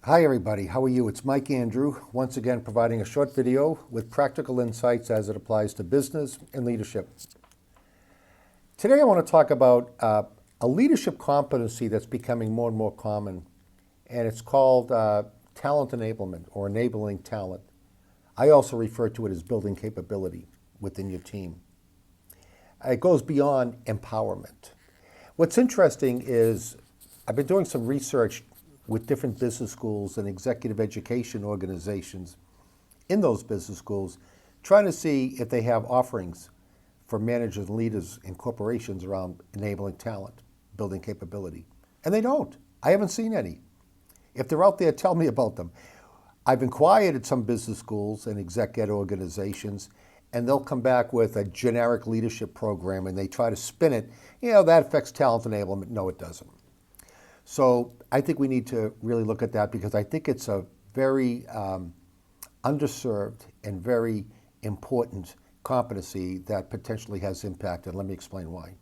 Hi everybody, how are you? It's Mike Andrew, once again providing a short video with practical insights as it applies to business and leadership. Today I want to talk about a leadership competency that's becoming more and more common, and it's called talent enablement or enabling talent. I also refer to it as building capability within your team. It goes beyond empowerment. What's interesting is I've been doing some research with different business schools and executive education organizations in those business schools, trying to see if they have offerings for managers and leaders in corporations around enabling talent, building capability. And they don't. I haven't seen any. If they're out there, tell me about them. I've inquired at some business schools and exec ed organizations, and they'll come back with a generic leadership program and they try to spin it. That affects talent enablement. No, it doesn't. So I think we need to really look at that because I think it's a very underserved and very important competency that potentially has impact, and let me explain why.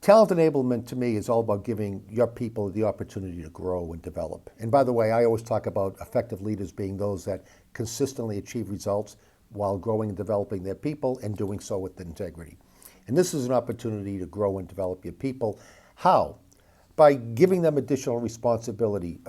Talent enablement to me is all about giving your people the opportunity to grow and develop. And by the way, I always talk about effective leaders being those that consistently achieve results while growing and developing their people and doing so with integrity. And this is an opportunity to grow and develop your people. How? By giving them additional responsibility.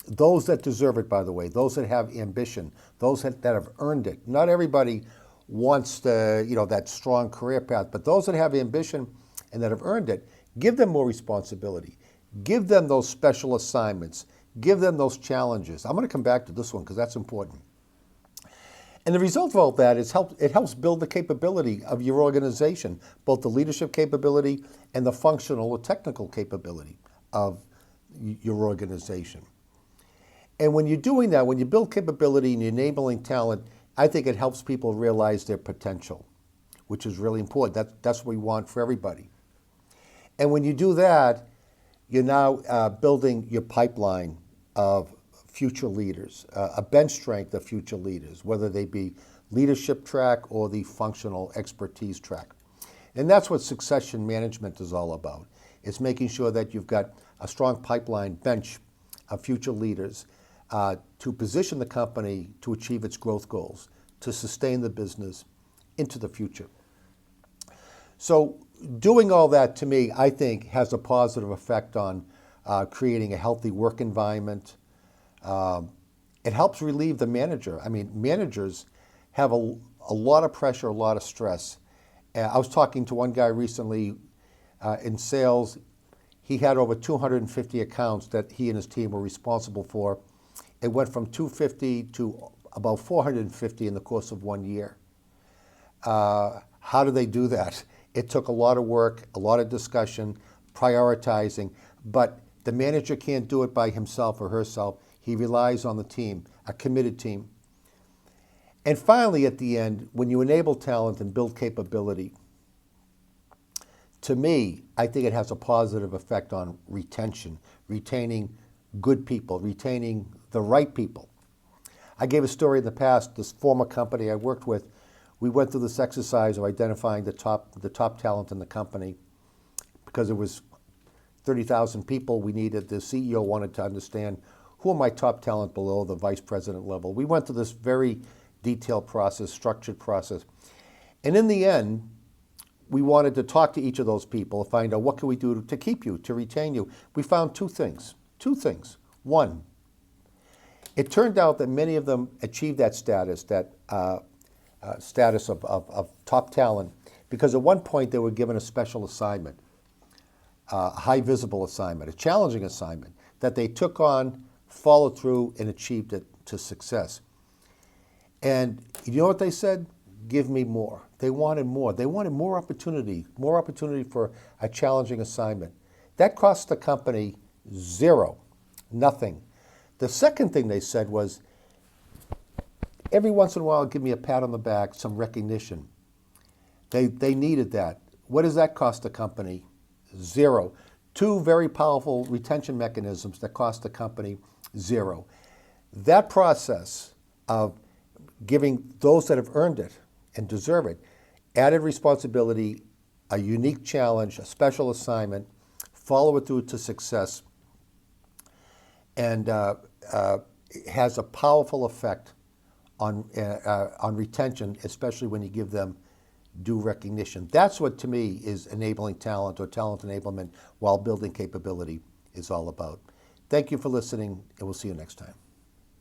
Those that deserve it, by the way, those that have ambition, those that have earned it. Not everybody wants that strong career path, but those that have ambition and that have earned it, give them more responsibility. Give them those special assignments. Give them those challenges. I'm going to come back to this one because that's important. And the result of all that is it helps build the capability of your organization, both the leadership capability and the functional or technical capability of your organization. And when you're doing that, when you build capability and you're enabling talent, I think it helps people realize their potential, which is really important. That's what we want for everybody. And when you do that, you're now building your pipeline of future leaders, a bench strength of future leaders, whether they be leadership track or the functional expertise track. And that's what succession management is all about. It's making sure that you've got a strong pipeline bench of future leaders to position the company to achieve its growth goals, to sustain the business into the future. So doing all that, to me, I think has a positive effect on creating a healthy work environment. It helps relieve the manager. I mean, managers have a lot of pressure, a lot of stress. I was talking to one guy recently in sales. He had over 250 accounts that he and his team were responsible for. It went from 250 to about 450 in the course of 1 year. How do they do that? It took a lot of work, a lot of discussion, prioritizing, but the manager can't do it by himself or herself. He relies on the team, a committed team. And finally, at the end, when you enable talent and build capability, to me, I think it has a positive effect on retention, retaining good people, retaining the right people. I gave a story in the past, this former company I worked with, we went through this exercise of identifying the top talent in the company. Because it was 30,000 people, the CEO wanted to understand who are my top talent below the vice president level. We went through this very detailed process, structured process. And in the end, we wanted to talk to each of those people, find out what can we do to keep you, to retain you. We found two things. One, it turned out that many of them achieved that status, status of top talent, because at one point they were given a special assignment, a high visible assignment, a challenging assignment that they took on, followed through, and achieved it to success. And you know what they said? Give me more. They wanted more. They wanted more opportunity for a challenging assignment. That cost the company zero, nothing. The second thing they said was, every once in a while, give me a pat on the back, some recognition. They needed that. What does that cost the company? Zero. Two very powerful retention mechanisms that cost the company zero. That process of giving those that have earned it and deserve it added responsibility, a unique challenge, a special assignment, follow it through to success. and it has a powerful effect on retention, especially when you give them due recognition. That's what, to me, is enabling talent or talent enablement while building capability is all about. Thank you for listening, and we'll see you next time.